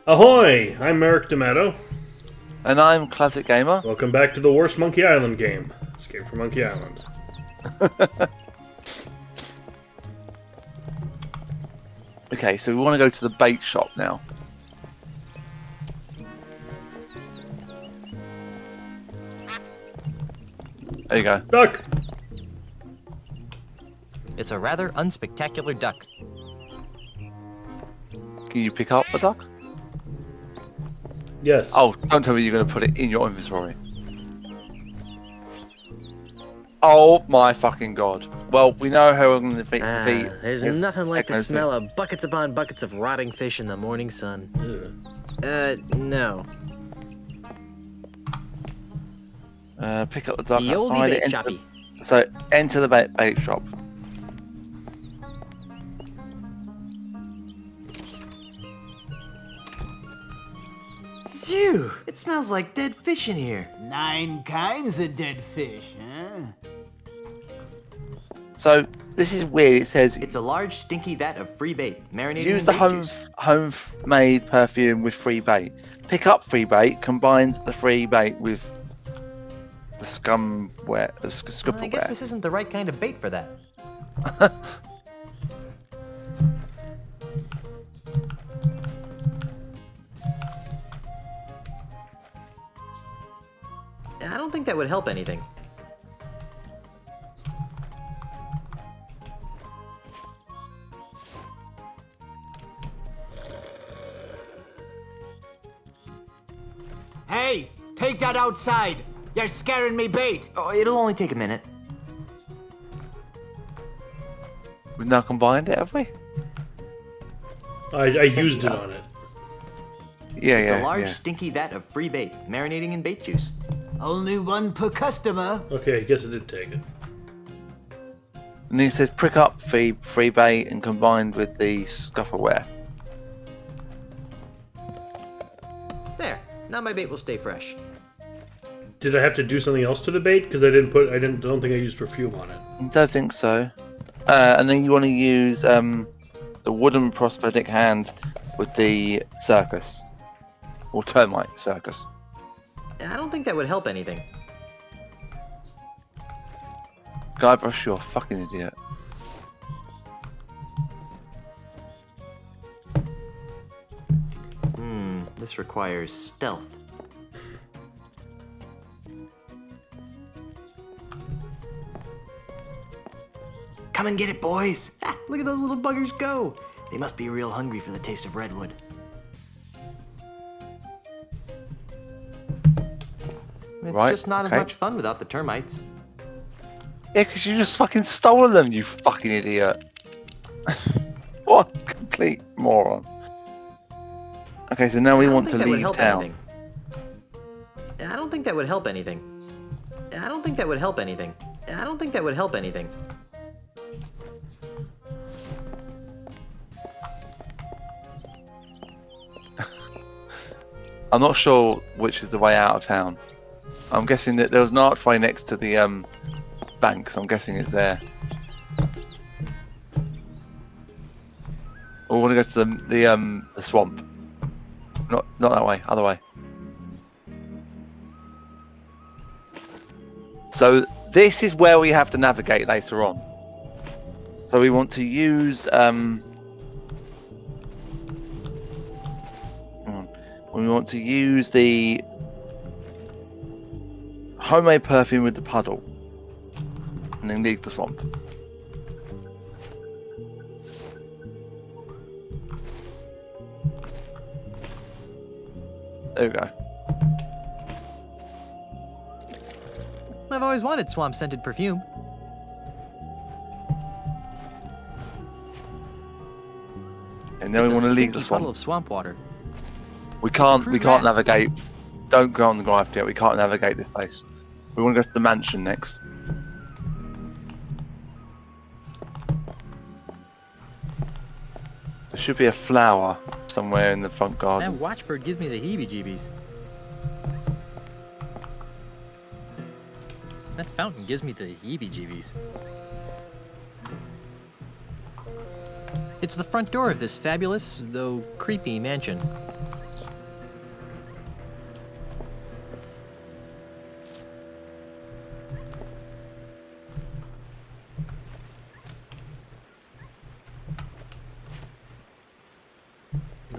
Ahoy! I'm Eric D'Amato. And I'm Classic Gamer. Welcome back to the worst Monkey Island game, Escape from Monkey Island. Okay, so we want to go to the bait shop now. There you go. Duck! It's a rather unspectacular duck. Can you pick up the duck? Yes. Oh, don't tell me you're going to put it in your inventory. Oh my fucking god. Well, we know how we're going to defeat There's this nothing like the techno smell of buckets upon buckets of rotting fish in the morning sun. No. Pick up the duck The oldie outside bait it. shoppy. So, enter the bait shop. Phew! It smells like dead fish in here. 9 kinds of dead fish, huh? So, this is weird. It says It's a large, stinky vat of free bait, marinating use in the bait juice. homemade perfume with free bait. Pick up free bait. Combine the free bait with the scumware. The I guess scupperware. this isn't the right kind of bait for that. I don't think that would help anything. Hey, take that outside. You're scaring me bait. Oh, it'll only take a minute. We've now combined it, have we? I used it on it. Yeah, It's yeah, a large, yeah. stinky vat of free bait, marinating in bait juice. Only one per customer. Okay, I guess I did take it. And it says prick up free bait and combined with the scupperware. There. Now my bait will stay fresh. Did I have to do something else to the bait? Because I don't think I used perfume on it. I don't think so. And then you want to use the wooden prosthetic hand with the circus. Or termite circus. I don't think that would help anything. Guybrush, you're a fucking idiot. This requires stealth. Come and get it, boys! Ah, look at those little buggers go! They must be real hungry for the taste of redwood. It's Right, just not okay. as much fun without the termites. Yeah, because you just fucking stole them, you fucking idiot. What a complete moron. Okay, so now we I don't want to think that would leave help town. anything. I don't think that would help anything. I don't think that would help anything. I don't think that would help anything. I'm not sure which is the way out of town. I'm guessing that there was an archway next to the bank, so I'm guessing it's there. Or we want to go to the swamp. Not that way, other way. So this is where we have to navigate later on. So we want to use we want to use the homemade perfume with the puddle, and then leave the swamp. There we go. I've always wanted swamp-scented perfume. And then we want to leave the It's a stinky puddle swamp. of swamp water. We can't crude rat. navigate. Don't go on the graft yet. We can't navigate this place. We want to go to the mansion next. There should be a flower somewhere in the front That garden. watchbird gives me the heebie-jeebies. That fountain gives me the heebie-jeebies. It's the front door of this fabulous, though creepy, mansion.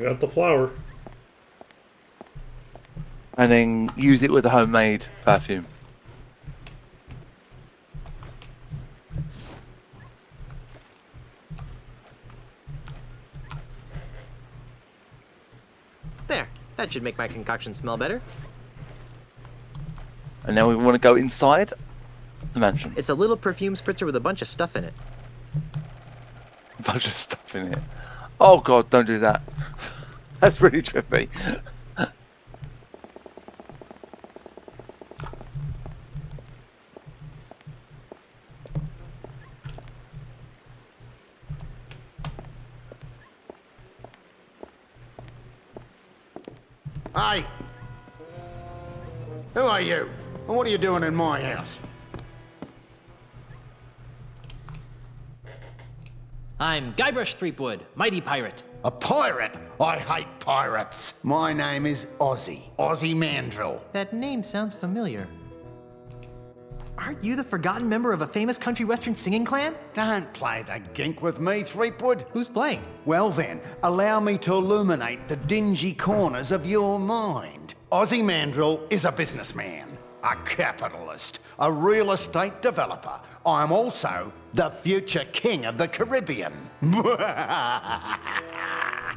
got the flour. And then use it with the homemade perfume. There. That should make my concoction smell better. And now we want to go inside the mansion. It's a little perfume spritzer with a bunch of stuff in it. A bunch of stuff in it. Oh god, don't do that. That's really trippy. Hey! Who are you? And what are you doing in my house? I'm Guybrush Threepwood, mighty pirate. A pirate? I hate pirates. My name is Ozzy. Ozzy Mandrill. That name sounds familiar. Aren't you the forgotten member of a famous country western singing clan? Don't play the gink with me, Threepwood. Who's playing? Well then, allow me to illuminate the dingy corners of your mind. Ozzy Mandrill is a businessman, a capitalist, a real estate developer. I am also the future king of the Caribbean.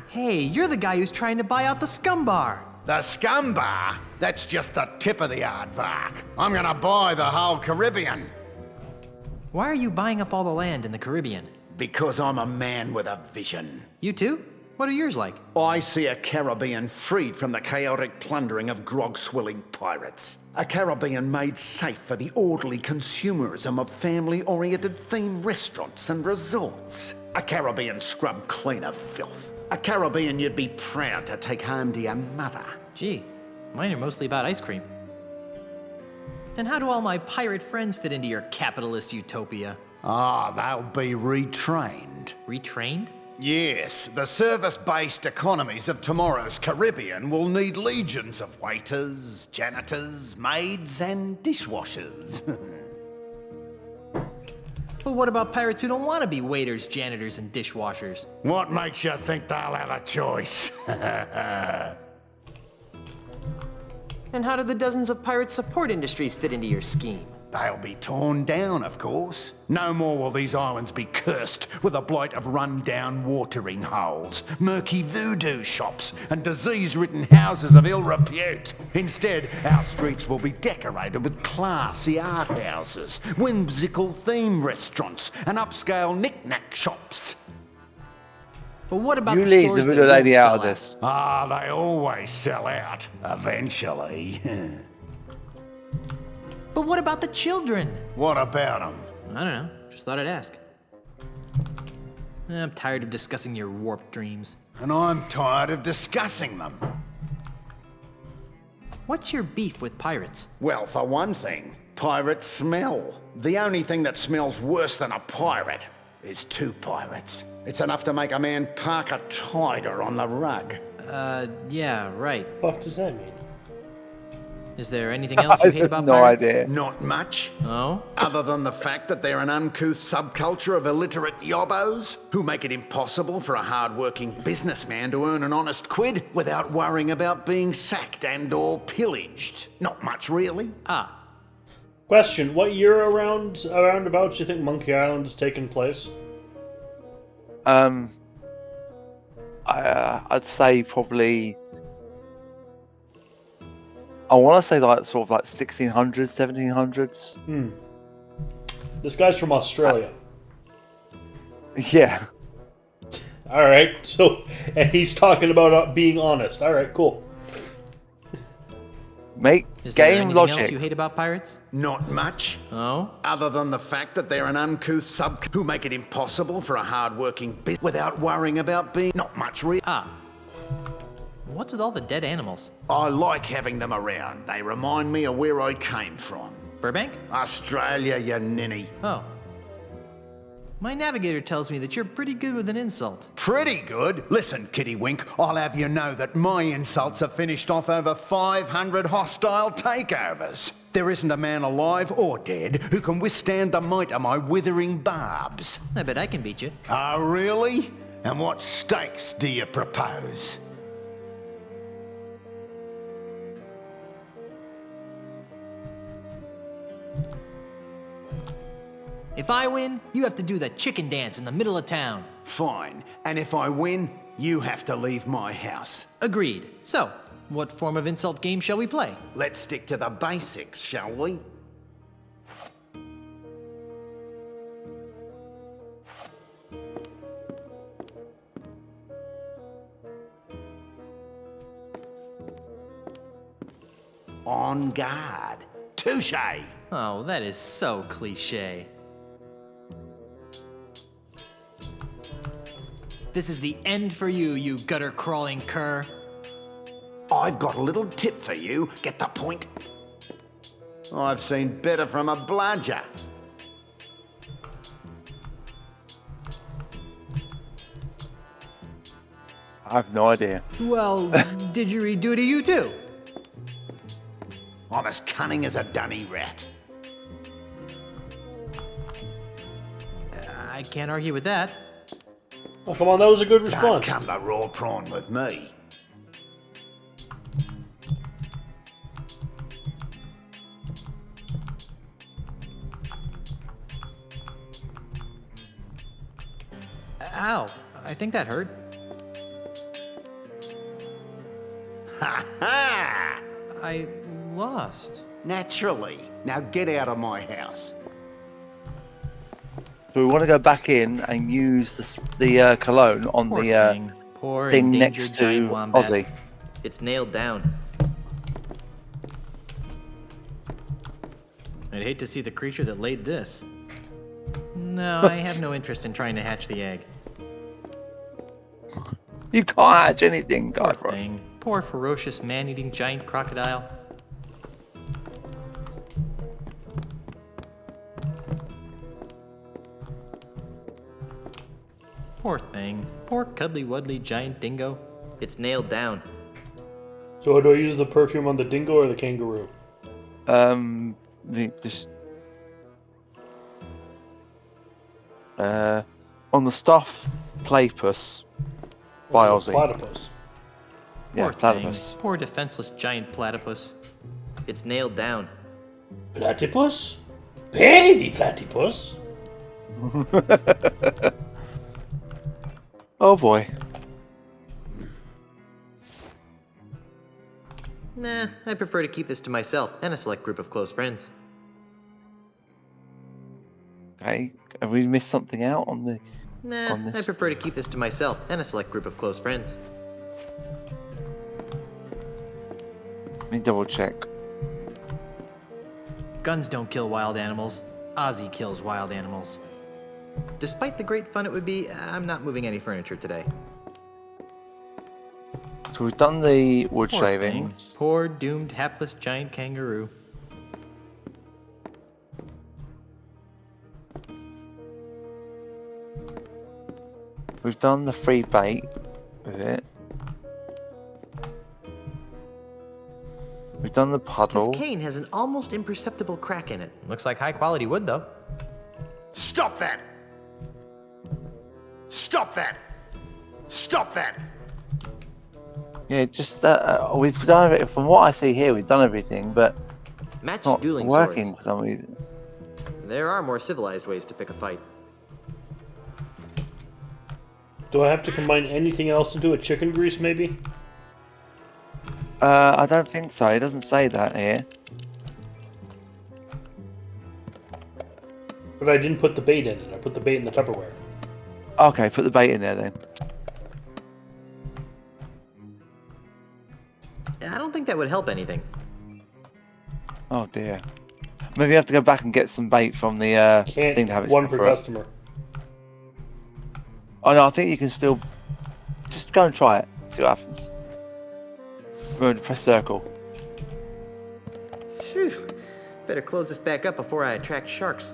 Hey, you're the guy who's trying to buy out the Scum Bar. The Scum Bar? That's just the tip of the aardvark. I'm gonna buy the whole Caribbean. Why are you buying up all the land in the Caribbean? Because I'm a man with a vision. You too? What are yours like? I see a Caribbean freed from the chaotic plundering of grog-swilling pirates. A Caribbean made safe for the orderly consumerism of family-oriented themed restaurants and resorts. A Caribbean scrubbed clean of filth. A Caribbean you'd be proud to take home to your mother. Gee, mine are mostly about ice cream. And how do all my pirate friends fit into your capitalist utopia? Ah, they'll be retrained. Retrained? Yes, the service-based economies of tomorrow's Caribbean will need legions of waiters, janitors, maids, and dishwashers. But what about pirates who don't want to be waiters, janitors, and dishwashers? What makes you think they'll have a choice? And how do the dozens of pirate support industries fit into your scheme? They'll be torn down, of course. No more will these islands be cursed with a blight of run-down watering holes, murky voodoo shops, and disease-ridden houses of ill repute. Instead, our streets will be decorated with classy art houses, whimsical theme restaurants, and upscale knick-knack shops. But what about You the leave stores the that little lady won't out sell of this. Ah, they always sell out, eventually. But what about the children? What about them? I don't know. Just thought I'd ask. I'm tired of discussing your warped dreams. And I'm tired of discussing them. What's your beef with pirates? Well, for one thing, pirates smell. The only thing that smells worse than a pirate is two pirates. It's enough to make a man park a tiger on the rug. Yeah, right. What does that mean? Is there anything else you I hate have about no pirates? idea. Not much. Oh? Other than the fact that they're an uncouth subculture of illiterate yobbos who make it impossible for a hard-working businessman to earn an honest quid without worrying about being sacked and or pillaged. Not much, really. Ah. Question: what year around about do you think Monkey Island has taken place? I'd say probably. I want to say like sort of like 1600s, 1700s. This guy's from Australia. Yeah. All right, so and he's talking about being honest. All right, cool. Make Is there game anything logic. else you hate about pirates? Not much. Oh? Other than the fact that they're an uncouth who make it impossible for a hard-working business without worrying about being... Not much, really. Ah. What's with all the dead animals? I like having them around. They remind me of where I came from. Burbank? Australia, you ninny. Oh. My navigator tells me that you're pretty good with an insult. Pretty good. Listen, Kitty Wink, I'll have you know that my insults have finished off over 500 hostile takeovers. There isn't a man alive or dead who can withstand the might of my withering barbs. I bet I can beat you. Oh, really? And what stakes do you propose? If I win, you have to do the chicken dance in the middle of town. Fine. And if I win, you have to leave my house. Agreed. So, what form of insult game shall we play? Let's stick to the basics, shall we? On guard. Touche! Oh, that is so cliche. This is the end for you, you gutter-crawling cur. I've got a little tip for you. Get the point? I've seen better from a bludger. I have no idea. Well, didgeridoo to you too. I'm as cunning as a dunny rat. I can't argue with that. Oh, come on, that was a good Don't response. come to raw prawn with me. Ow, I think that hurt. Ha ha! I lost. Naturally. Now get out of my house. So we want to go back in and use the cologne on Poor the thing. Poor thing endangered next to giant wombat. Ozzy. It's nailed down. I'd hate to see the creature that laid this. No, I have no interest in trying to hatch the egg. You can't hatch anything, Guy Poor Frost. thing. Poor ferocious man-eating giant crocodile. Poor thing. Poor cuddly-wuddly giant dingo. It's nailed down. So do I use the perfume on the dingo or the kangaroo? This on the stuff platypus by Or Ozzy. Platypus. Yeah, Poor platypus. thing. Poor defenseless giant platypus. It's nailed down. Platypus? Perry the platypus? Oh boy. Nah, I prefer to keep this to myself and a select group of close friends. Okay, have we missed something out on the? Nah, On I this. prefer to keep this to myself and a select group of close friends. Let me double check. Guns don't kill wild animals. Ozzy kills wild animals. Despite the great fun it would be, I'm not moving any furniture today. So we've done the wood Poor shavings. thing. Poor doomed hapless giant kangaroo. We've done the free bait with it. We've done the puddle. This cane has an almost imperceptible crack in it. Looks like high quality wood though. Stop that! Stop that! Stop that! Yeah, just we've done it. From what I see here, we've done everything, but Match it's not dueling working swords. for some reason. There are more civilized ways to pick a fight. Do I have to combine anything else into a chicken grease, maybe? I don't think so. It doesn't say that here. But I didn't put the bait in it. I put the bait in the Tupperware. Okay, put the bait in there then. I don't think that would help anything. Oh dear. Maybe you have to go back and get some bait from the Can't. thing to have it One per separate. customer. Oh no, I think you can still just go and try it. See what happens. Remember to press circle. Phew. Better close this back up before I attract sharks.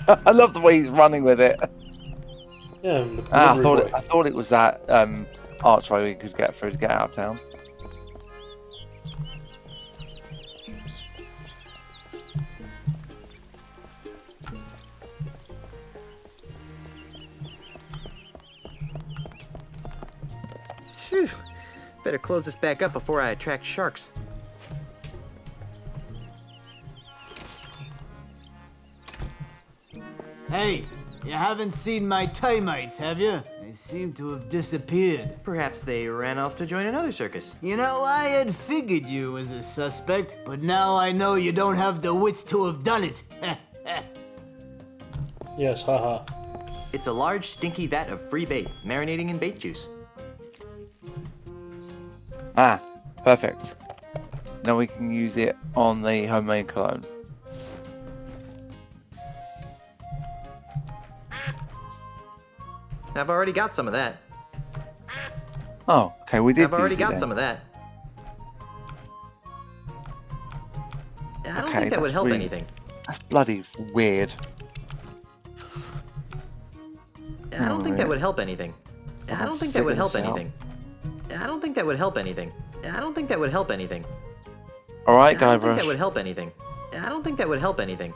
I love the way he's running with it. Yeah, I'm the I delivery boy. thought it was that archway we could get through to get out of town. Phew. Better close this back up before I attract sharks. Hey, you haven't seen my Time-mates, have you? They seem to have disappeared. Perhaps they ran off to join another circus. You know, I had figured you as a suspect, but now I know you don't have the wits to have done it. Yes, haha. It's a large, stinky vat of free bait, marinating in bait juice. Ah, perfect. Now we can use it on the homemade cologne. I've already got some of that. Oh, okay, we did I've already use it got then. some of that. I don't Okay, think that would that's help really- anything. That's bloody weird. I don't think that would help anything. I don't think that would figure help this out. anything. I don't think that would help anything. I don't think that would help anything. Alright, I don't think Guybrush. that would help anything. I don't think that would help anything.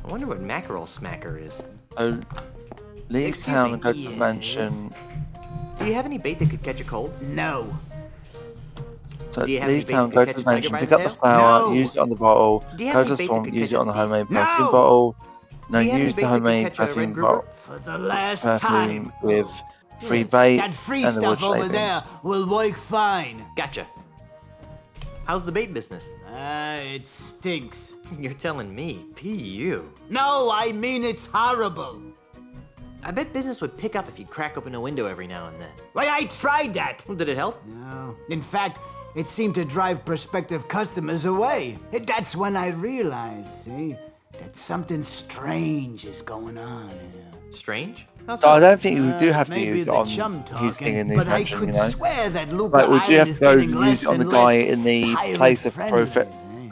I wonder what mackerel smacker is. So, leave Excuse town me, and go to the yes. mansion. Do you have any bait that could catch a cold? No. So Do you have any leave bait town, that go could to the catch a tiger mansion, by pick the up the tail? flour, No. use it on the bottle, Do you go have to any the bait that swamp, could use it catch on the a thief? homemade No. perfume bottle. No, Do you have any use bait the that could homemade catch a red perfume grouper? bottle, For the last perfume time. with free Yes. bait That free and the wood stuff over shavings. there will work fine. Gotcha. How's the bait business? It stinks. You're telling me, P.U. No, I mean it's horrible. I bet business would pick up if you'd crack open a window every now and then. Why, I tried that. Well, did it help? No. In fact, it seemed to drive prospective customers away. That's when I realized, see, that something strange is going on here. Strange? How So I so? don't think we do have to Maybe use it the on chum his thing in talking, the but I mansion, could you know? swear that Luca Like, we do Island have is to go getting less use it on the and guy less in the pirate place of friendly,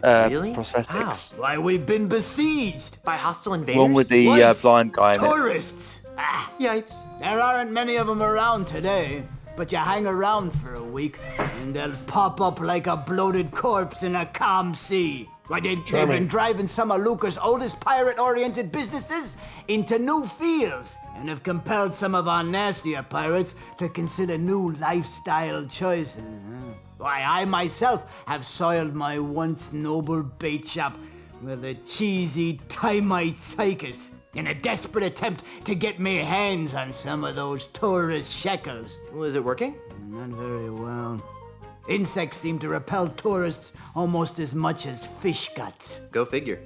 Really? prosthetics. Why, we've been besieged. By hostile invaders? One with the Once, blind guy in it. tourists. Ah, Yipes. there aren't many of them around today, but you hang around for a week and they'll pop up like a bloated corpse in a calm sea. Why, they've been Charming. driving some of Luca's oldest pirate-oriented businesses into new fields and have compelled some of our nastier pirates to consider new lifestyle choices. Huh? Why, I myself have soiled my once noble bait shop with a cheesy Time-mite circus in a desperate attempt to get me hands on some of those tourist shekels. Was it working? Not very well. Insects seem to repel tourists almost as much as fish guts. Go figure.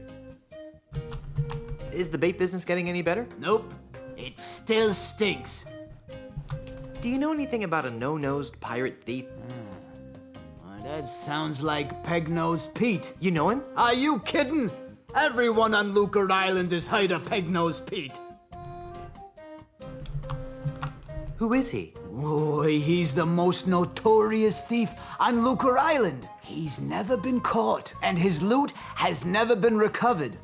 Is the bait business getting any better? Nope, it still stinks. Do you know anything about a no-nosed pirate thief? Well, that sounds like Peg-Nosed Pete. You know him? Are you kidding? Everyone on Lucre Island has heard of Peg-Nosed Pete. Who is he? Boy, he's the most notorious thief on Lucre Island. He's never been caught, and his loot has never been recovered.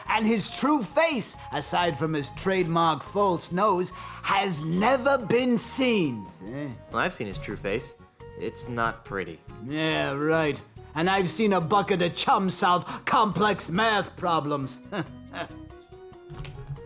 And his true face, aside from his trademark false nose, has never been seen. See? Well, I've seen his true face. It's not pretty. Yeah, right. And I've seen a bucket of chum solve complex math problems.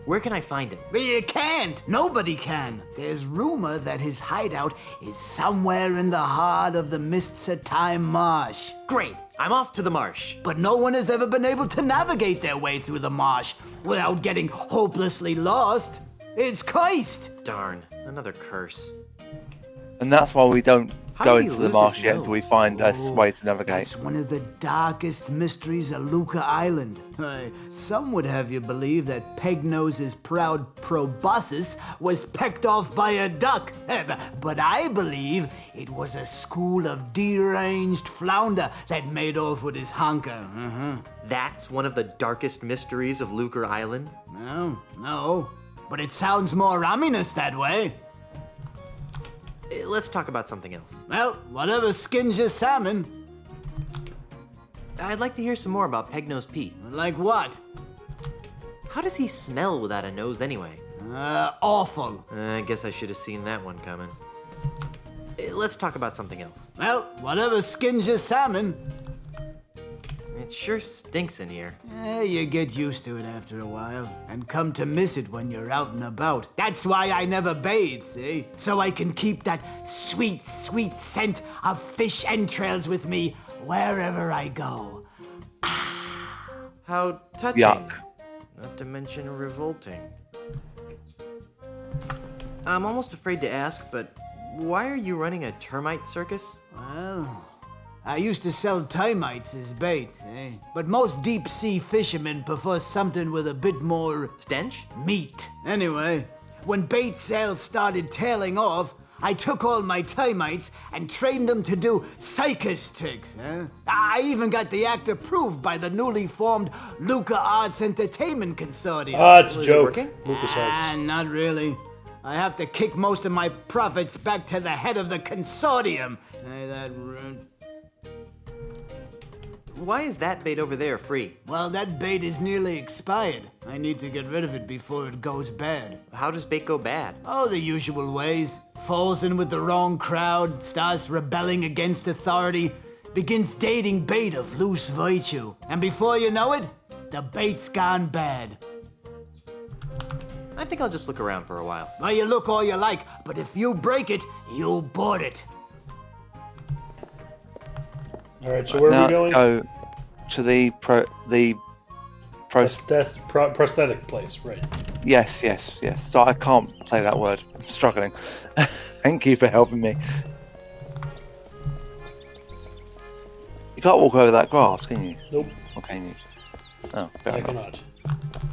Where can I find him? But you can't. Nobody can. There's rumor that his hideout is somewhere in the heart of the Mists of Time Marsh. Great! I'm off to the marsh. But no one has ever been able to navigate their way through the marsh without getting hopelessly lost. It's cursed. Darn, another curse. And that's why we don't How go did he into the lose marsh his yet until we nose? find a Oh, way to navigate. That's one of the darkest mysteries of Luca Island. Some would have you believe that Pegnose's proud proboscis was pecked off by a duck. But I believe it was a school of deranged flounder that made off with his honker. That's one of the darkest mysteries of Lucre Island? No. But it sounds more ominous that way. Let's talk about something else. Well, whatever skins your salmon. I'd like to hear some more about Peg-Nose Pete. Like what? How does he smell without a nose anyway? Awful. I guess I should have seen that one coming. Let's talk about something else. Well, whatever skins your salmon. It It sure stinks in here. You get used to it after a while, and come to miss it when you're out and about. That's why I never bathe, see? So I can keep that sweet, sweet scent of fish entrails with me wherever I go. How touching. Yuck. Not to mention revolting. I'm almost afraid to ask, but why are you running a termite circus? Well, I used to sell termites as bait, eh? But most deep-sea fishermen prefer something with a bit more Stench? meat. Anyway, when bait sales started tailing off, I took all my termites and trained them to do circus tricks. I even got the act approved by the newly formed Luca Arts Entertainment Consortium. Ah, it's a Was it joke. working? LucasArts. Not really. I have to kick most of my profits back to the head of the consortium. Ain't that rude? Why is that bait over there free? Well, that bait is nearly expired. I need to get rid of it before it goes bad. How does bait go bad? Oh, the usual ways. Falls in with the wrong crowd, starts rebelling against authority, begins dating bait of loose virtue. And before you know it, the bait's gone bad. I think I'll just look around for a while. Well, you look all you like, but if you break it, you'll board it. All right, so where Now are we let's going? go to the That's prosthetic place, right? Yes. So I can't say that word. I'm struggling. Thank you for helping me. You can't walk over that grass, can you? Nope, Or can you? Oh, fair I enough.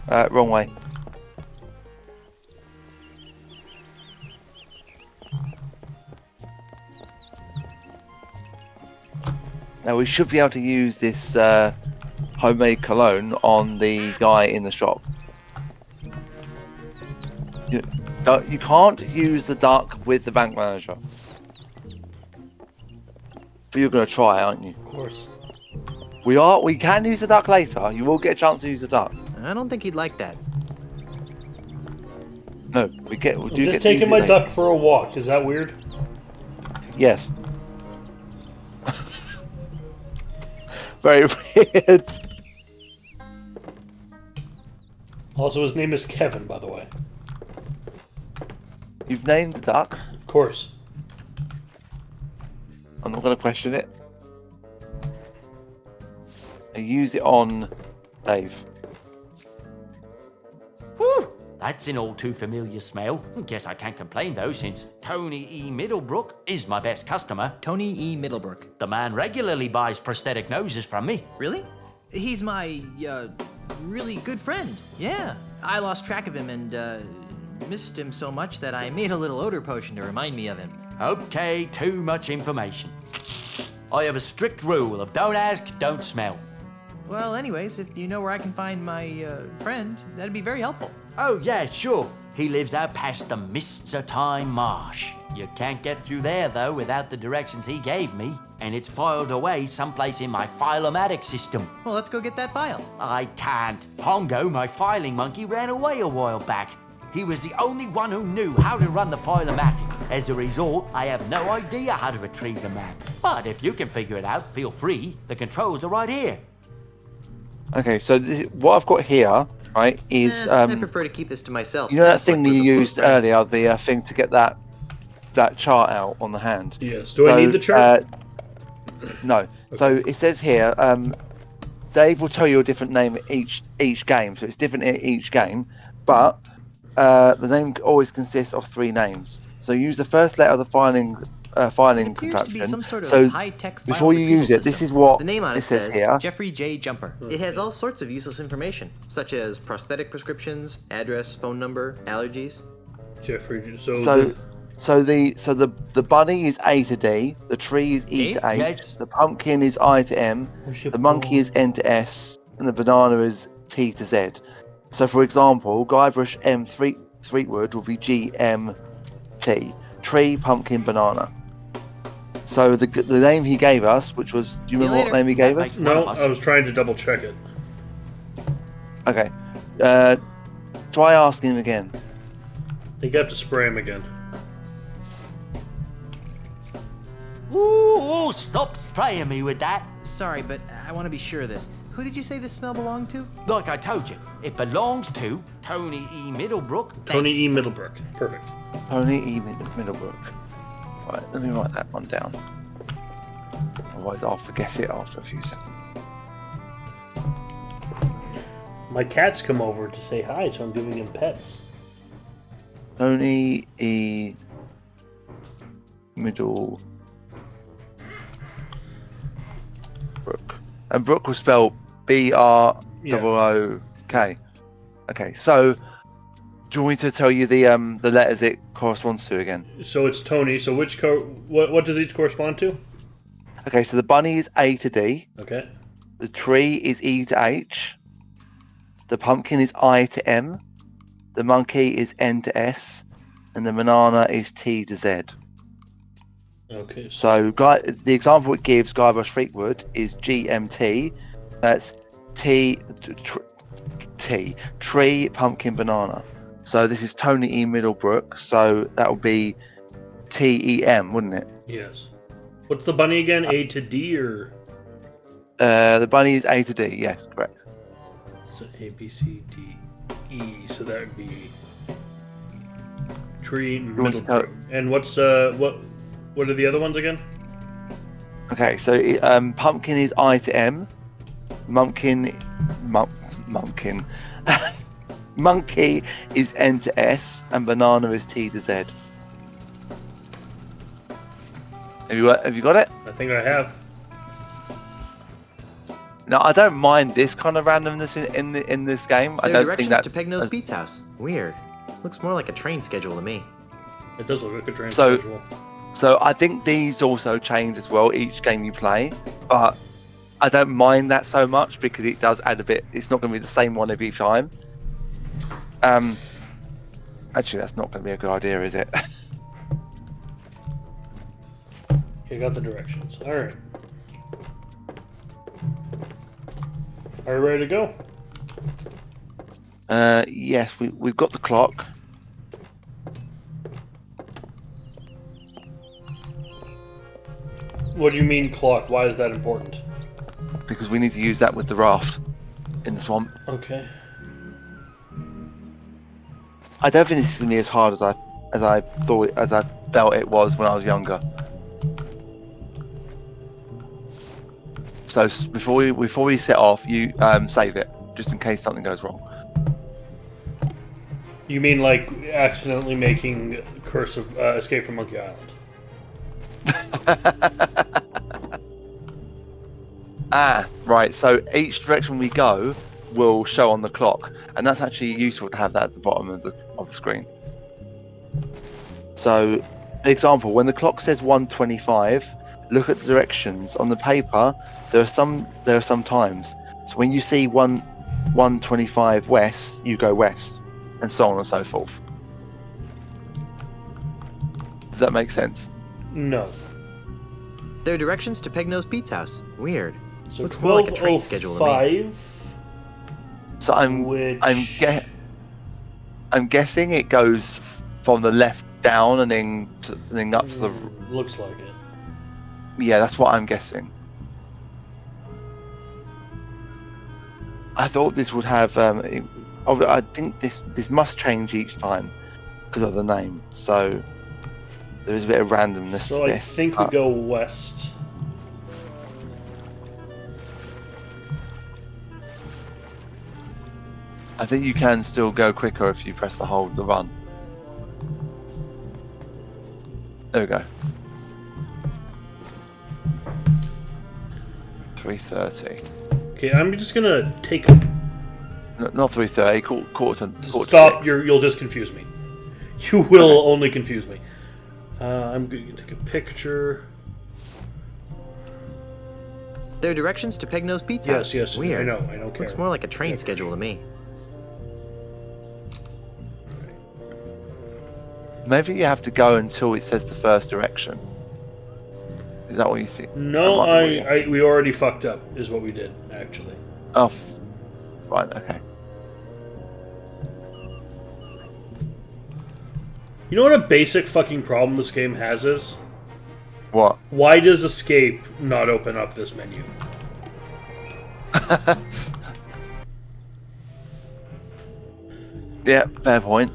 cannot. Wrong way. Now we should be able to use this homemade cologne on the guy in the shop. You can't use the duck with the bank manager. But you're going to try, aren't you? Of course. We can use the duck later. You will get a chance to use the duck. I don't think he'd like that. No, we do I'm get just to use taking it my later. duck for a walk. Is that weird? Yes. Very weird. Also, his name is Kevin, by the way. You've named the duck. Of course. I'm not going to question it. I use it on Dave. Whew, that's an all too familiar smell. Guess I can't complain though, since Tony E. Middlebrook is my best customer. Tony E. Middlebrook. The man regularly buys prosthetic noses from me. Really? He's my, really good friend. Yeah. I lost track of him and, missed him so much that I made a little odor potion to remind me of him. Okay, too much information. I have a strict rule of don't ask, don't smell. Well, anyways, if you know where I can find my, friend, that'd be very helpful. Oh yeah, sure. He lives out past the Mists of Time Marsh. You can't get through there though without the directions he gave me, and it's filed away someplace in my File-O-Matic system. Well, let's go get that file. I can't. Pongo, my filing monkey, ran away a while back. He was the only one who knew how to run the File-O-Matic. As a result, I have no idea how to retrieve the map. But if you can figure it out, feel free. The controls are right here. Okay, so what I've got here, right, is I prefer to keep this to myself. you know that Just like thing with you the close used friends. earlier, the thing to get that chart out on the hand. Yes. Do I need the chart? No. So it says here, Dave will tell you a different name each game, so it's different in each game, but the name always consists of 3 names. So use the first letter of the filing It appears to be contraption. some sort of So high-tech file before you retrieval use it, this system. is what the name on it it says here. Jeffrey J. Jumper. It has all sorts of useless information, such as prosthetic prescriptions, address, phone number, allergies. Jeffrey. So the bunny is A to D, the tree is E to H, Yes. the pumpkin is I to M, the monkey is N to S, and the banana is T to Z. So for example, Guybrush M Threepwood will be GMT. Tree, pumpkin, banana. So the name he gave us, which was, do you See you remember what later. name he gave That us? makes No, one of us. I was trying to double check it. Okay. Try asking him again. I think I have to spray him again. Ooh, stop spraying me with that. Sorry, but I want to be sure of this. Who did you say this smell belonged to? Like I told you, it belongs to Tony E. Middlebrook. Tony E. Middlebrook. Perfect. Tony E. Middlebrook. Right, let me write that one down. Otherwise, I'll forget it after a few seconds. My cats come over to say hi, so I'm giving him pets. Tony E. Middlebrook. And Brook was spelled B-R-O-O-K. Okay, so do you want me to tell you the letters it corresponds to again? So it's Tony. So what does each correspond to? Okay, so the bunny is A to D. Okay. The tree is E to H. The pumpkin is I to M. The monkey is N to S. And the banana is T to Z. Okay. So the example it gives, Guybrush Threepwood, is GMT. That's T, tree, pumpkin, banana. So this is Tony E. Middlebrook. So that would be TEM, wouldn't it? Yes. What's the bunny again? A to D or? The bunny is A to D. Yes, correct. So A, B, C, D, E. So that would be tree, Middlebrook. And what's what are the other ones again? Okay, so pumpkin is I to M. Monkey is N to S, and banana is T to Z. Have you got it? I think I have. No, I don't mind this kind of randomness in this game. I There are don't think directions that's to Pegnose Pete's house. Weird. Looks more like a train schedule to me. It does look like a train So- schedule. So I think these also change as well each game you play, but I don't mind that so much because it does add a bit. It's not going to be the same one every time. Actually, that's not going to be a good idea, is it? Okay, got the directions. All right. Are you ready to go? Yes, we've got the clock. What do you mean clock? Why is that important? Because we need to use that with the raft in the swamp. Okay. I don't think this is gonna be as hard as I felt it was when I was younger. So before we set off, you save it just in case something goes wrong. You mean like accidentally making Curse of Escape from Monkey Island? Right. So each direction we go will show on the clock, and that's actually useful to have that at the bottom of the screen. So, example, when the clock says 1:25, look at the directions on the paper. There are some times. So when you see 1:25 west, you go west, and so on and so forth. Does that make sense? No. There are directions to Pegnose Pete's house. Weird. So Looks more like a train schedule to me. 12:05. So I'm guessing it goes from the left down and then up to the. Looks like it. Yeah, that's what I'm guessing. I thought this would have. I think this must change each time because of the name. So there is a bit of randomness So to I this. think we go west. I think you can still go quicker if you press the hold, the run. There we go. 3:30. Okay, I'm just gonna take a Not 3:30. Quarter to stop. 6. You'll just confuse me. You will only confuse me. I'm going to take a picture. There are directions to Pegnose Pete's house. Yes, Weird. I know. I don't care. Looks more like a train schedule to me. Maybe you have to go until it says the first direction. Is that what you think? No, That might be what you- we already fucked up. Is what we did actually. Oh, right. Okay. You know what a basic fucking problem this game has is? What? Why does escape not open up this menu? Yeah, fair point.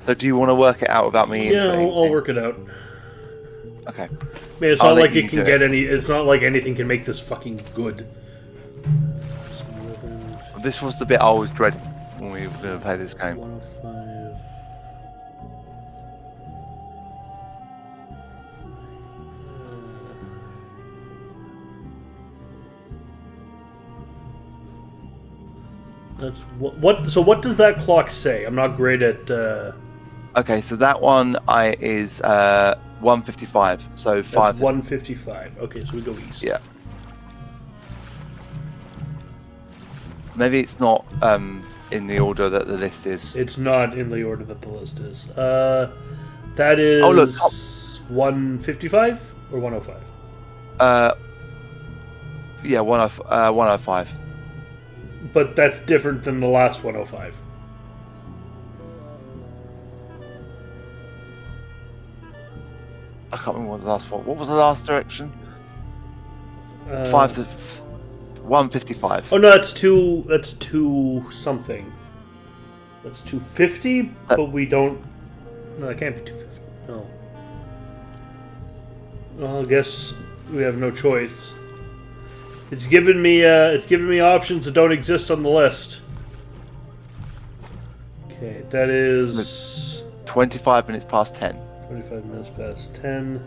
So do you want to work it out without me? Yeah, inputting I'll it? work it out. Okay. I mean, it's I'll not let like you it can do get it. any. It's not like anything can make this fucking good. This was the bit I was dreading when we were going to play this game. 105. That's what. So what does that clock say? I'm not great at. Okay, so that one is 155. So That's 5. 155. Okay, so we go east. Yeah. Maybe it's not in the order that the list is. It's not in the order that the list is. That is. Oh, look, 155 or 105. Yeah, 105. But that's different than the last 105. I can't remember what the last one. What was the last direction? 155. Oh no, that's two. That's two something. That's 250, but we don't. No, it can't be 250. No. Well, I guess we have no choice. It's given me options that don't exist on the list. Okay, that is 25 minutes past 10. 25 minutes past 10,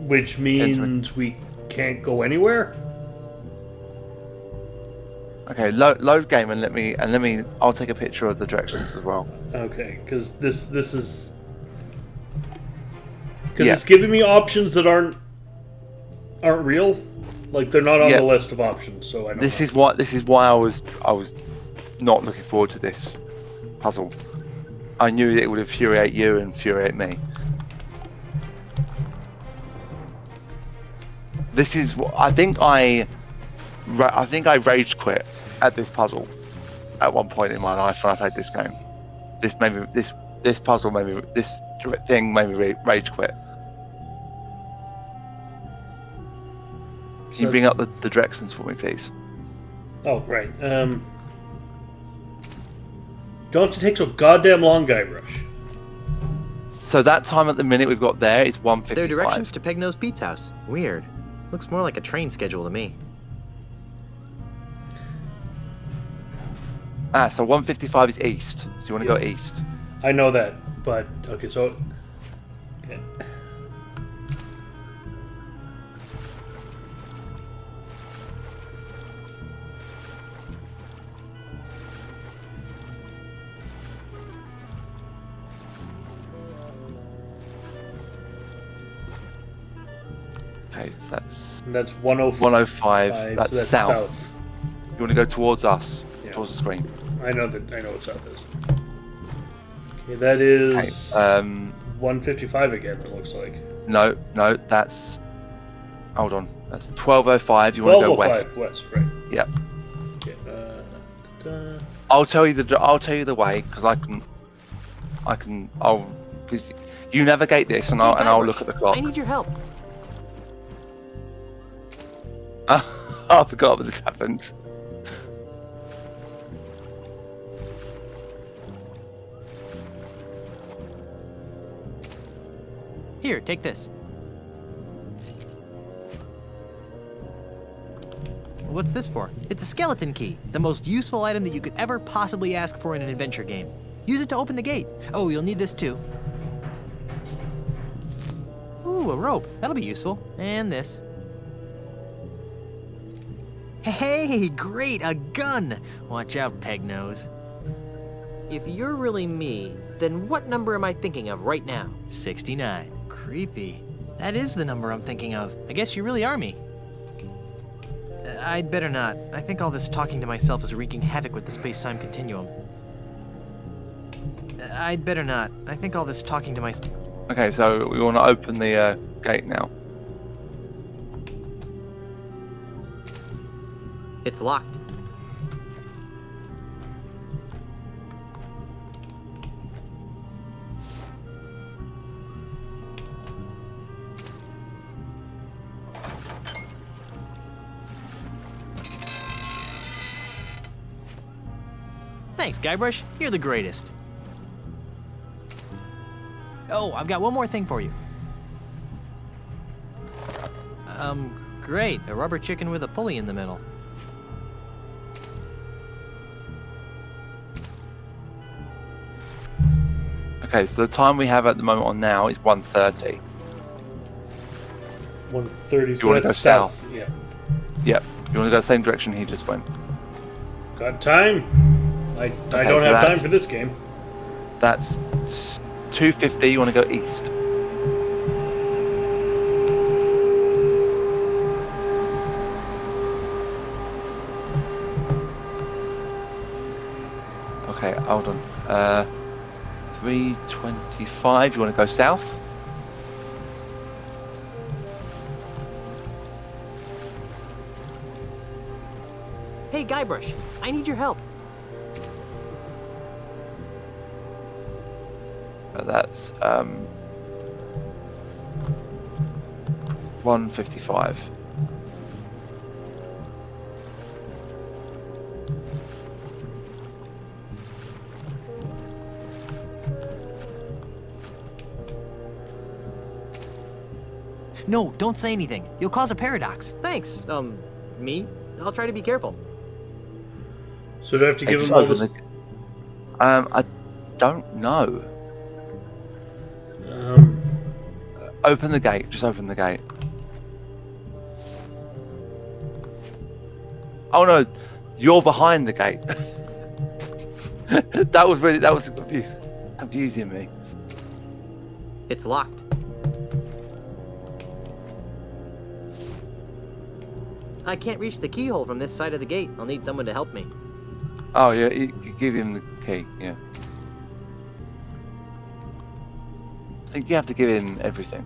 which means we can't go anywhere. Okay, load game and let me. I'll take a picture of the directions as well. Okay, because this is Yeah. it's giving me options that aren't real. Like they're not on Yeah. the list of options, so I don't This know. is why I was not looking forward to this puzzle. I knew that it would infuriate you and infuriate me. This is I think I rage quit at this puzzle at one point in my life when I played this game. This puzzle made me this thing made me rage quit. Can you bring up the directions for me, please? Oh right. Don't have to take so goddamn long, Guybrush. So that time at the minute we've got there is Their 155. directions to Pegnose Pete's house. Weird. Looks more like a train schedule to me. So 155 is east. So you want to go east. I know that, but okay. So okay. Okay, so that's That's 105. 105. That's, so that's south. You want to go towards us, Yeah. towards the screen. I know what south is. Okay, that is Okay. 155 again. It looks like No, that's. Hold on. That's 1205. You want to go west. 1205 west, right? Yep. Okay. I'll tell you the way because because you navigate this and I'll look at the clock. I need your help. I forgot that this happened. Here, take this. What's this for? It's a skeleton key, the most useful item that you could ever possibly ask for in an adventure game. Use it to open the gate. Oh, you'll need this too. Ooh, a rope. That'll be useful. And this. Hey, great, a gun! Watch out, Pegnose. If you're really me, then what number am I thinking of right now? 69. Creepy. That is the number I'm thinking of. I guess you really are me. I'd better not. I think all this talking to myself is wreaking havoc with the space-time continuum. I'd better not. I think all this talking to myself... Okay, so we want to open the gate now. It's locked. Thanks, Guybrush. You're the greatest. Oh, I've got one more thing for you. Great. A rubber chicken with a pulley in the middle. Okay, so the time we have at the moment on now is 1:30. 1:30. You So wanna that's go south? Yeah. Yep. You want to go the same direction he just went? Got time? I don't so have time that's- for this game. That's 2:50. You want to go east? Okay, hold on. 3:25. You want to go south? Hey, Guybrush, I need your help. That's 1:55. No, don't say anything. You'll cause a paradox. Thanks. Me? I'll try to be careful. So do I have to give Just him all open this? I don't know. Open the gate. Just open the gate. Oh no, you're behind the gate. that was confusing me. It's locked. I can't reach the keyhole from this side of the gate. I'll need someone to help me. Oh yeah, you give him the key. Yeah. I think you have to give him everything.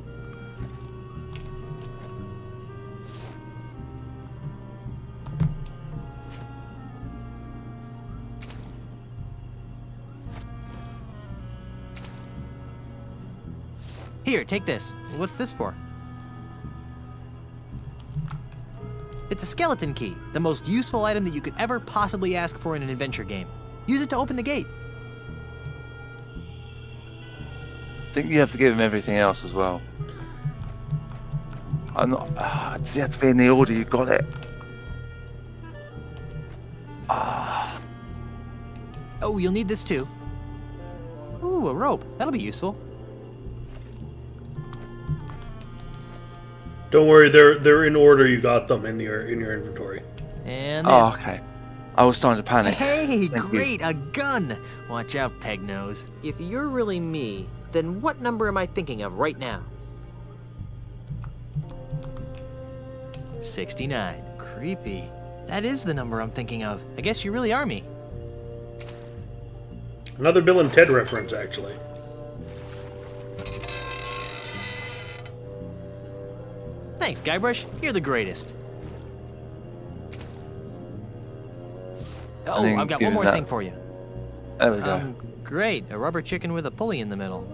Here, take this. What's this for? It's a skeleton key, the most useful item that you could ever possibly ask for in an adventure game. Use it to open the gate. I think you have to give him everything else as well. I'm not. Does it have to be in the order you got it? Oh, you'll need this too. Ooh, a rope. That'll be useful. Don't worry, they're in order. You got them in your inventory. And this. Oh, okay. I was starting to panic. Hey, Thank you. great, a gun! Watch out, Pegnose. If you're really me, then what number am I thinking of right now? 69. Creepy. That is the number I'm thinking of. I guess you really are me. Another Bill and Ted reference, actually. Thanks, Guybrush. You're the greatest. Oh, think I've got give one more that- thing for you. There we go. Great. A rubber chicken with a pulley in the middle.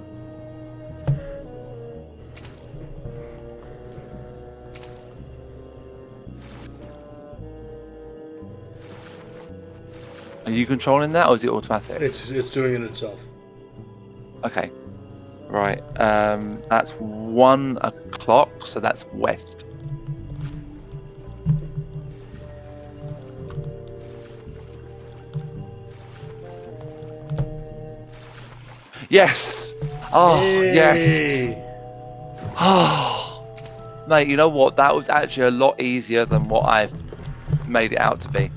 Are you controlling that, or is it automatic? It's doing it itself. Okay. Right. That's 1 o'clock, so that's west. Yes. Oh, yes. Yay. Oh, mate. You know what? That was actually a lot easier than what I've made it out to be.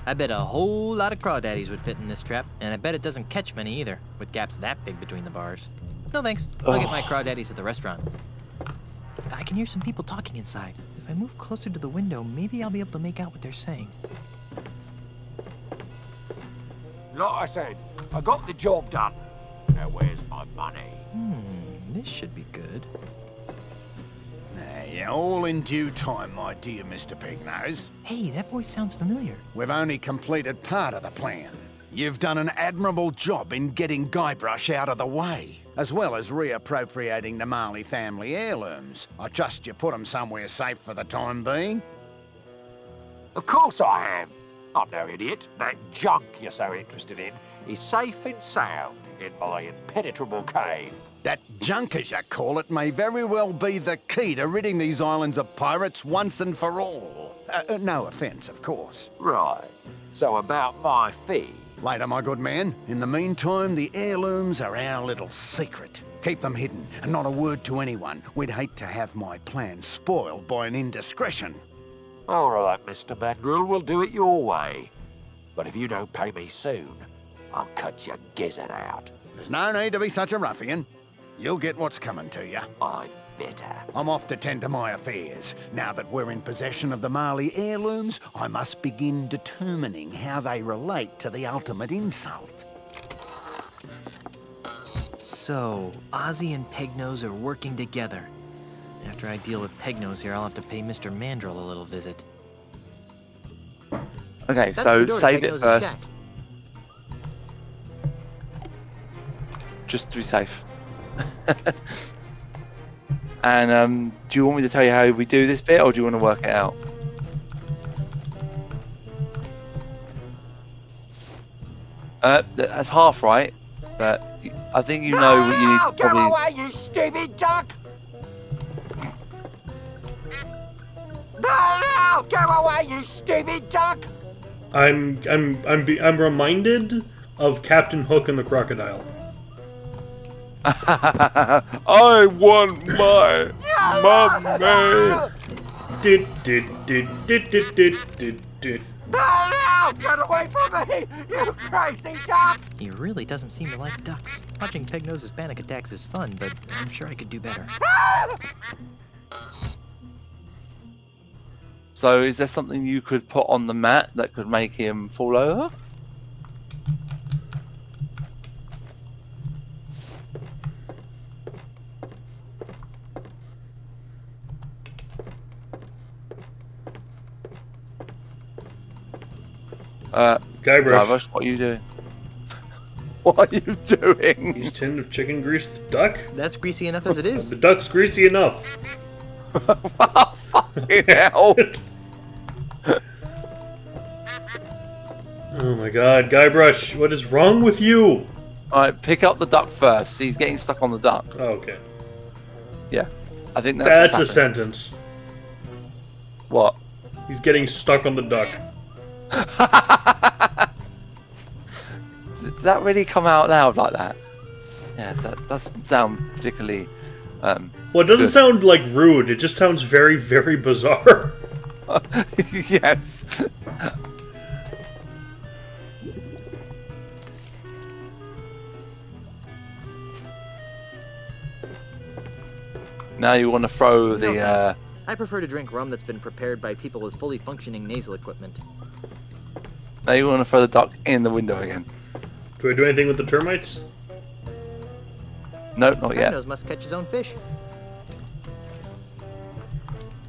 I bet a whole lot of crawdaddies would fit in this trap, and I bet it doesn't catch many either, with gaps that big between the bars. No thanks. I'll get my crawdaddies at the restaurant. I can hear some people talking inside. If I move closer to the window, maybe I'll be able to make out what they're saying. Like I said, I got the job done. Now where's my money? This should be good. Yeah, all in due time, my dear Mr. Pignose. Hey, that voice sounds familiar. We've only completed part of the plan. You've done an admirable job in getting Guybrush out of the way, as well as reappropriating the Marley family heirlooms. I trust you put them somewhere safe for the time being. Of course I am. I'm no idiot. That junk you're so interested in is safe and sound in my impenetrable cave. That junk, as you call it, may very well be the key to ridding these islands of pirates once and for all. No offence, of course. Right. So about my fee. Later, my good man. In the meantime, the heirlooms are our little secret. Keep them hidden, and not a word to anyone. We'd hate to have my plan spoiled by an indiscretion. All right, Mr. Mandrill, we'll do it your way. But if you don't pay me soon, I'll cut your gizzard out. There's no need to be such a ruffian. You'll get what's coming to you. I better. I'm off to tend to my affairs. Now that we're in possession of the Marley heirlooms, I must begin determining how they relate to the ultimate insult. So, Ozzy and Pegnose are working together. After I deal with Pegnose here, I'll have to pay Mr. Mandrill a little visit. Okay, That's so the door to save it Pegnose's first. shack. Just to be safe. And do you want me to tell you how we do this bit, or do you want to work it out? That's half right, but I think you know what you need to Go probably... away, you stupid duck! No! Go away, you stupid duck! I'm reminded of Captain Hook and the Crocodile. I want my mummy. Did. No! Get away from me, you crazy duck! He really doesn't seem to like ducks. Watching Pegnose's panic attacks is fun, but I'm sure I could do better. So is there something you could put on the mat that could make him fall over? Guybrush. What are you doing? What are you doing? Use tin of chicken grease the duck? That's greasy enough as it is. The duck's greasy enough. Fucking hell. Oh my god, Guybrush, what is wrong with you? Alright, pick up the duck first. He's getting stuck on the duck. Oh, okay. Yeah. I think that's a what's sentence. What? He's getting stuck on the duck. Did that really come out loud like that? Yeah, that doesn't sound particularly... Well, it doesn't sound like rude, it just sounds very, very bizarre. Yes. Now you want to throw the... thanks. I prefer to drink rum that's been prepared by people with fully functioning nasal equipment. Now you want to throw the duck in the window again. Do I do anything with the termites? No, not yet. Pegnose must catch his own fish.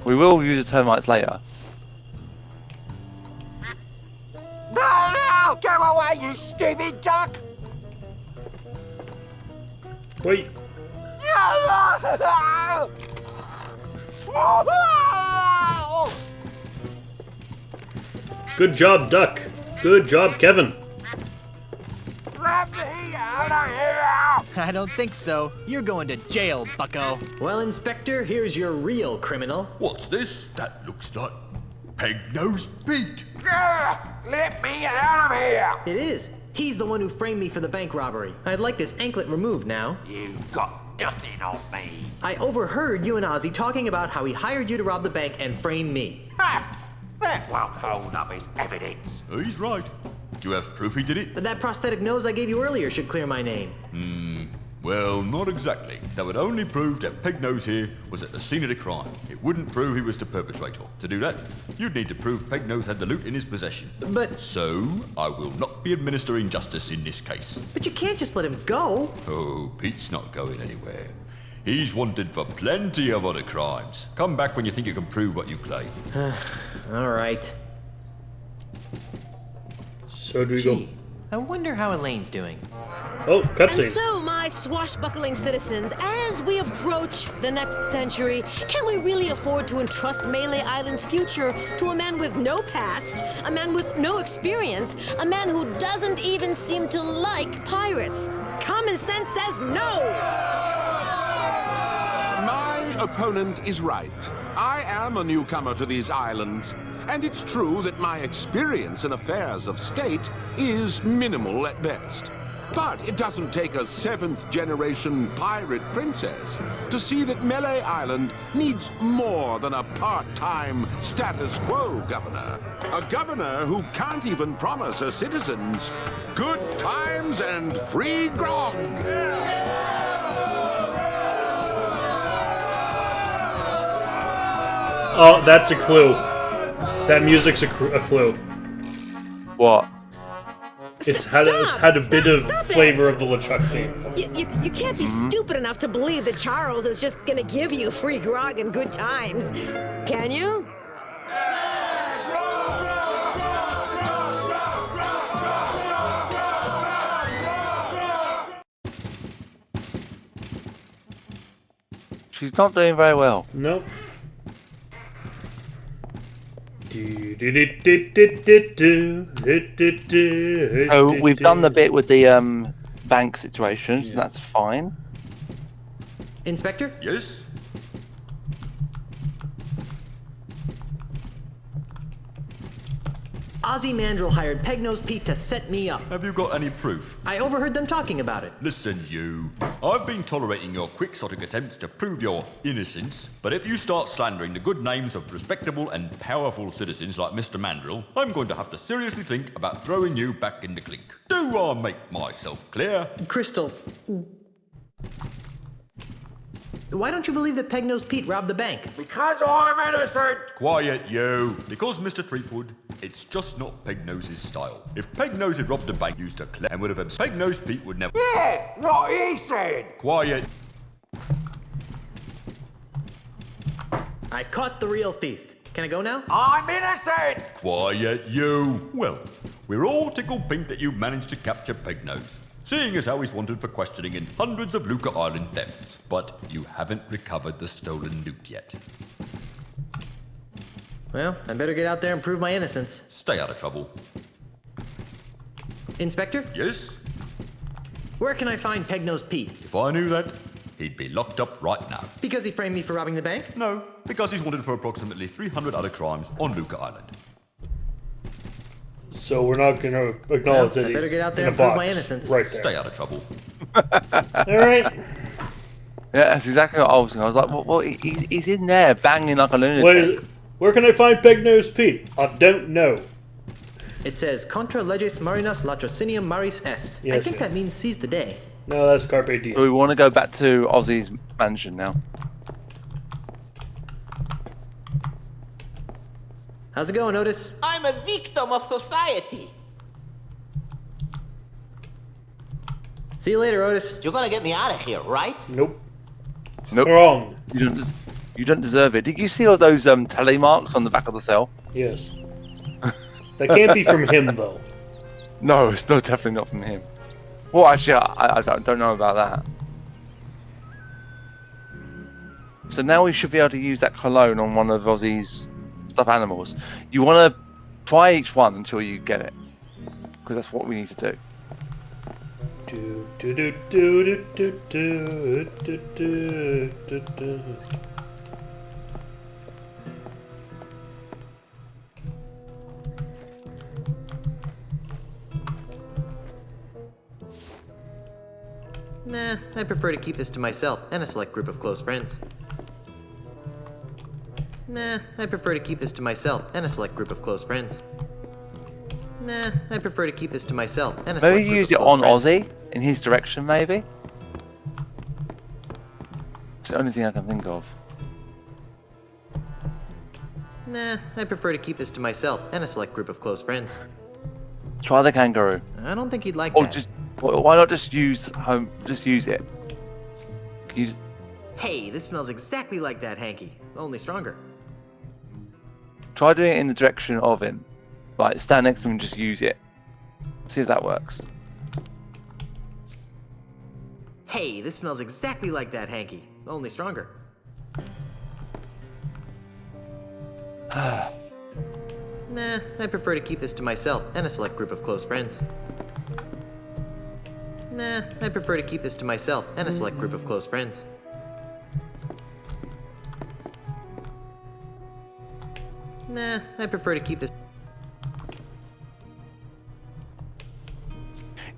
We will use the termites later. No! Go away, you stupid duck! Wait. Good job, Duck. Good job, Kevin. Let me out of here! I don't think so. You're going to jail, bucko. Well, Inspector, here's your real criminal. What's this? That looks like Pegnose Pete. Let me out of here! It is. He's the one who framed me for the bank robbery. I'd like this anklet removed now. You've got nothing on me. I overheard you and Ozzy talking about how he hired you to rob the bank and frame me. Ha! That won't hold up as evidence. He's right. Do you have proof he did it? But that prosthetic nose I gave you earlier should clear my name. Well, not exactly. That would only prove that Pegnose here was at the scene of the crime. It wouldn't prove he was the perpetrator. To do that, you'd need to prove Pegnose had the loot in his possession. But... So, I will not be administering justice in this case. But you can't just let him go. Oh, Pete's not going anywhere. He's wanted for plenty of other crimes. Come back when you think you can prove what you claim. All right. So do we go? I wonder how Elaine's doing. Oh, And cutscene. so, my my swashbuckling citizens, as we approach the next century, can we really afford to entrust Melee Island's future to a man with no past, a man with no experience, a man who doesn't even seem to like pirates? Common sense says no! My opponent is right. I am a newcomer to these islands, and it's true that my experience in affairs of state is minimal at best. But it doesn't take a 7th-generation pirate princess to see that Melee Island needs more than a part-time status quo governor. A governor who can't even promise her citizens good times and free grog. Oh, that's a clue. That music's a clue. What? It's had a bit of flavor of the LeChuck theme. You can't be stupid enough to believe that Charles is just gonna give you free grog and good times. Can you? She's not doing very well. Nope. So we've done the bit with the bank situation, so that's fine. Inspector? Yes? Ozzy Mandrill hired Pegnose Pete to set me up. Have you got any proof? I overheard them talking about it. Listen, you. I've been tolerating your quixotic attempts to prove your innocence, but if you start slandering the good names of respectable and powerful citizens like Mr. Mandrill, I'm going to have to seriously think about throwing you back in the clink. Do I make myself clear? Crystal. Why don't you believe that Pegnose Pete robbed the bank? Because I'm innocent! Quiet, you. Because, Mr. Threepwood, it's just not Pegnose's style. If Pegnose had robbed a bank used to collect and would have been Pegnose Pete would never— Yeah, what he said! Quiet. I caught the real thief. Can I go now? I'm innocent! Quiet, you. Well, we're all tickled pink that you managed to capture Pegnose, seeing as how he's wanted for questioning in hundreds of Luca Island thefts. But you haven't recovered the stolen loot yet. Well, I better get out there and prove my innocence. Stay out of trouble. Inspector? Yes? Where can I find Pegnose Pete? If I knew that, he'd be locked up right now. Because he framed me for robbing the bank? No, because he's wanted for approximately 300 other crimes on Luca Island. So we're not going to acknowledge that I he's better get out there in a and prove box my innocence. right there. Stay out of trouble. Alright. Yeah, that's exactly what I was thinking. I was like, well he's in there banging like a lunatic. Where can I find Pegnose Pete? I don't know. It says, Contra leges marinas latrocinium maris est. I think that means seize the day. No, that's Carpe Diem. So we want to go back to Ozzy's mansion now. How's it going, Otis? I'm a victim of society. See you later, Otis. You're gonna get me out of here, right? Nope. Nope. Wrong. You don't deserve it. Did you see all those tally marks on the back of the cell? Yes. That can't be from him, though. No, it's definitely not from him. Well, actually, I don't know about that. So now we should be able to use that cologne on one of Ozzy's stuffed animals. You want to try each one until you get it, because that's what we need to do. Nah, I prefer to keep this to myself and a select group of close friends. Nah, I prefer to keep this to myself and a select group of close friends. Nah, I prefer to keep this to myself and a select Maybe group use of it close on friends. Ozzy, in his direction, maybe? It's the only thing I can think of. Nah, I prefer to keep this to myself and a select group of close friends. Try the kangaroo. I don't think he'd like Or that. why not just use it? Can you Hey, this smells exactly like that hanky, only stronger. try doing it in the direction of him? Like, stand next to him and just use it. See if that works. Hey, this smells exactly like that hanky, only stronger. Nah, I prefer to keep this to myself and a select group of close friends. Nah, I prefer to keep this to myself and a select group of close friends. Nah, I prefer to keep this.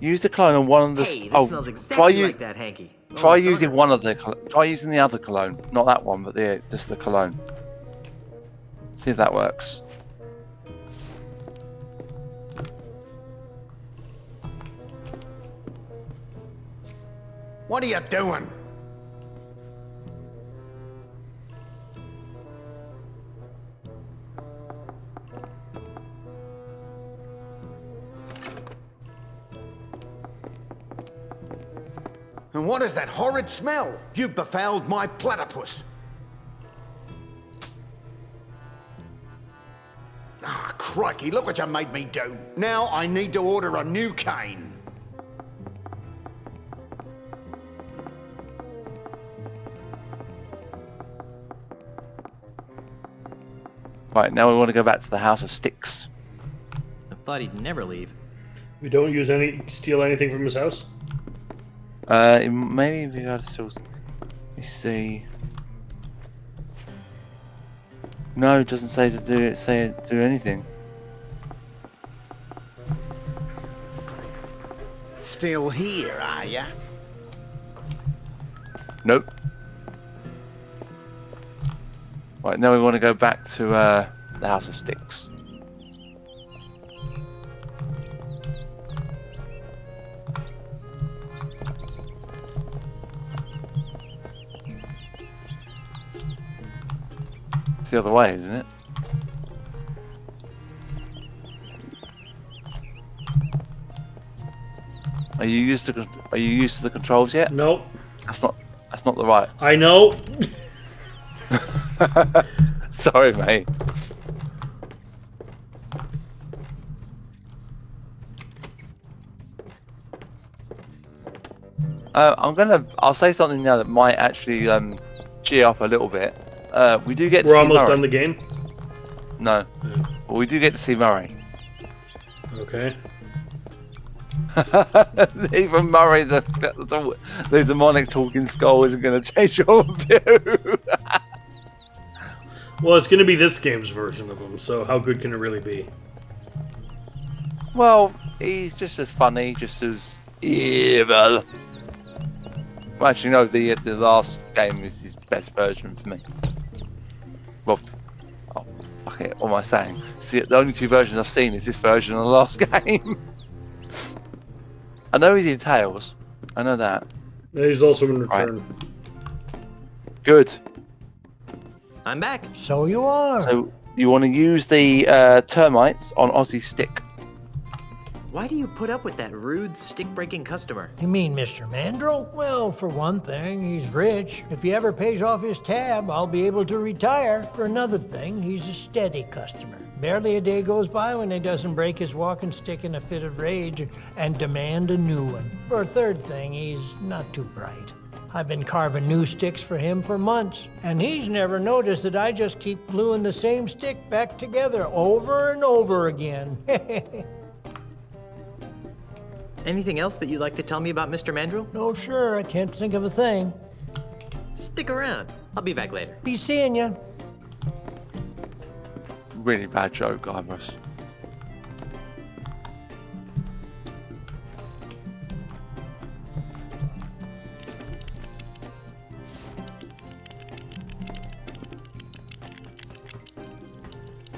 Use the cologne on one of the. Hey, this smells exactly like that hanky. Try using one of the. Try using the other cologne, not that one, but just the cologne. See if that works. What are you doing? And what is that horrid smell? You befouled my platypus. Ah, crikey, look what you made me do. Now I need to order a new cane. Right, now we want to go back to the House of Sticks. I thought he'd never leave. We don't steal anything from his house? Maybe we gotta still. Let me see. No, it doesn't say to do it. Do anything. Still here, are ya? Nope. Right, now we want to go back to the House of Sticks. It's the other way, isn't it? Are you used to the controls yet? Nope. That's not the right. I know. Sorry, mate. I'll say something now that might actually cheer up a little bit. We do get to We're see almost Murray. done the game? No. But we do get to see Murray. Okay. Even Murray, the demonic talking skull, isn't going to change your view. Well, it's going to be this game's version of him, so how good can it really be? Well, he's just as funny, just as evil. Well, actually, no, the last game is his best version for me. Well, oh, okay, what am I saying? See, the only two versions I've seen is this version and the last game. I know he's in Tails. I know that. Yeah, he's also in Return. Right. Good. I'm back. So you are. So you want to use the termites on Ozzy's stick. Why do you put up with that rude, stick-breaking customer? You mean Mr. Mandrill? Well, for one thing, he's rich. If he ever pays off his tab, I'll be able to retire. For another thing, he's a steady customer. Barely a day goes by when he doesn't break his walking stick in a fit of rage and demand a new one. For a third thing, he's not too bright. I've been carving new sticks for him for months, and he's never noticed that I just keep gluing the same stick back together over and over again. Anything else that you'd like to tell me about Mr. Mandrill? No, sure, I can't think of a thing. Stick around. I'll be back later. Be seeing ya. Really bad joke, Guybrush.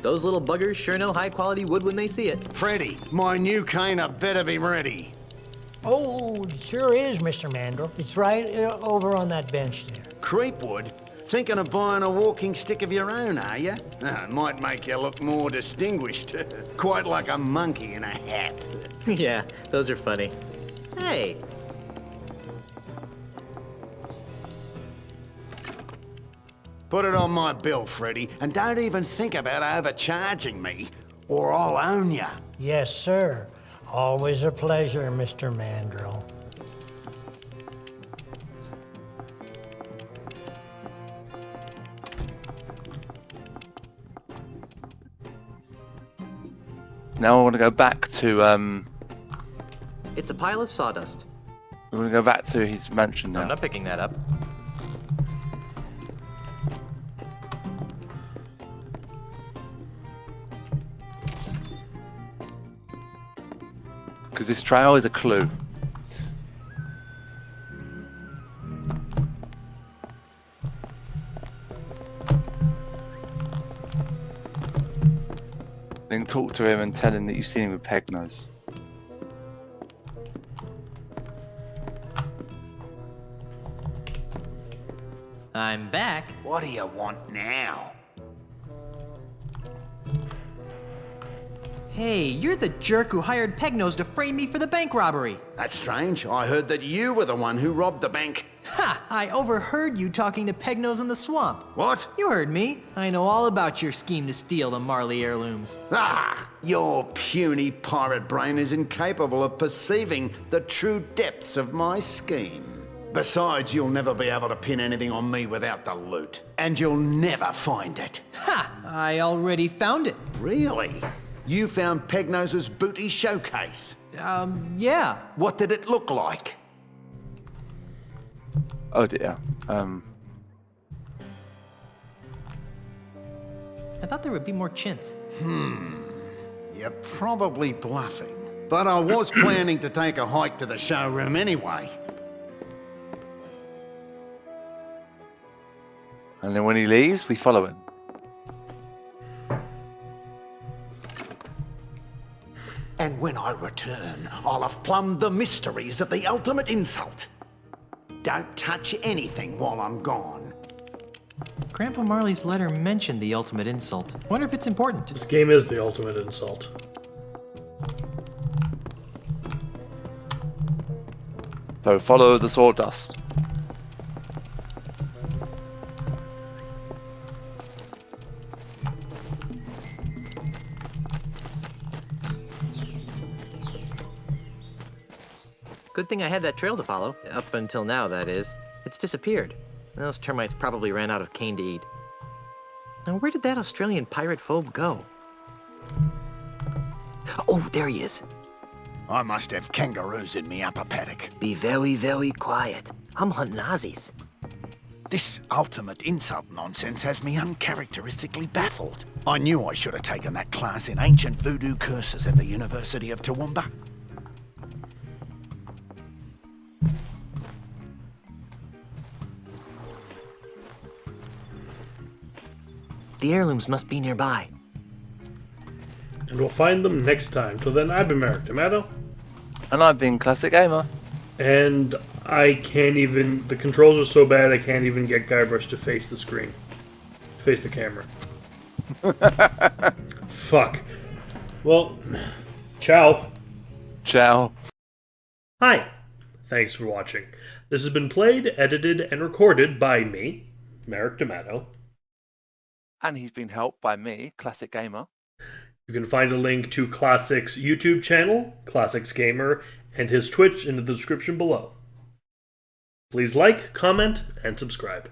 Those little buggers sure know high-quality wood when they see it. Freddy, my new cane had better be ready. Oh, it sure is, Mr. Mandrill. It's right over on that bench there. Creepwood? Thinking of buying a walking stick of your own, are you? It might make you look more distinguished. Quite like a monkey in a hat. Yeah, those are funny. Hey. Put it on my bill, Freddy, and don't even think about overcharging me, or I'll own ya. Yes, sir. Always a pleasure, Mr. Mandrill. Now I want to go back to It's a pile of sawdust. we want to go back to his mansion now. I'm not picking that up. Because this trail is a clue. Then talk to him and tell him that you've seen him with Pegnose. I'm back. What do you want now? Hey, you're the jerk who hired Pegnose to frame me for the bank robbery. That's strange. I heard that you were the one who robbed the bank. Ha! I overheard you talking to Pegnose in the swamp. What? You heard me. I know all about your scheme to steal the Marley heirlooms. Ah! Your puny pirate brain is incapable of perceiving the true depths of my scheme. Besides, you'll never be able to pin anything on me without the loot. And you'll never find it. Ha! I already found it. Really? You found Pegnose's booty showcase? Yeah. What did it look like? Oh dear. I thought there would be more chintz. You're probably bluffing. But I was planning to take a hike to the showroom anyway. And then when he leaves, we follow him. And when I return, I'll have plumbed the mysteries of the ultimate insult. Don't touch anything while I'm gone. Grandpa Marley's letter mentioned the ultimate insult. Wonder if it's important. This game is the ultimate insult. So follow the sawdust. Good thing I had that trail to follow. Up until now, that is. It's disappeared. Those termites probably ran out of cane to eat. Now, where did that Australian pirate phobe go? Oh, there he is. I must have kangaroos in me upper paddock. Be very, very quiet. I'm hunting Aussies. This ultimate insult nonsense has me uncharacteristically baffled. I knew I should have taken that class in ancient voodoo curses at the University of Toowoomba. The heirlooms must be nearby. And we'll find them next time. Till then, I've been Merrick D'Amato. And I've been Classic Gamer. And I can't even... The controls are so bad I can't even get Guybrush to face the screen. Face the camera. Fuck. Well, ciao. Ciao. Hi. Thanks for watching. This has been played, edited, and recorded by me, Merrick D'Amato. And he's been helped by me, Classic Gamer. You can find a link to Classic's YouTube channel, Classics Gamer, and his Twitch in the description below. Please like, comment, and subscribe.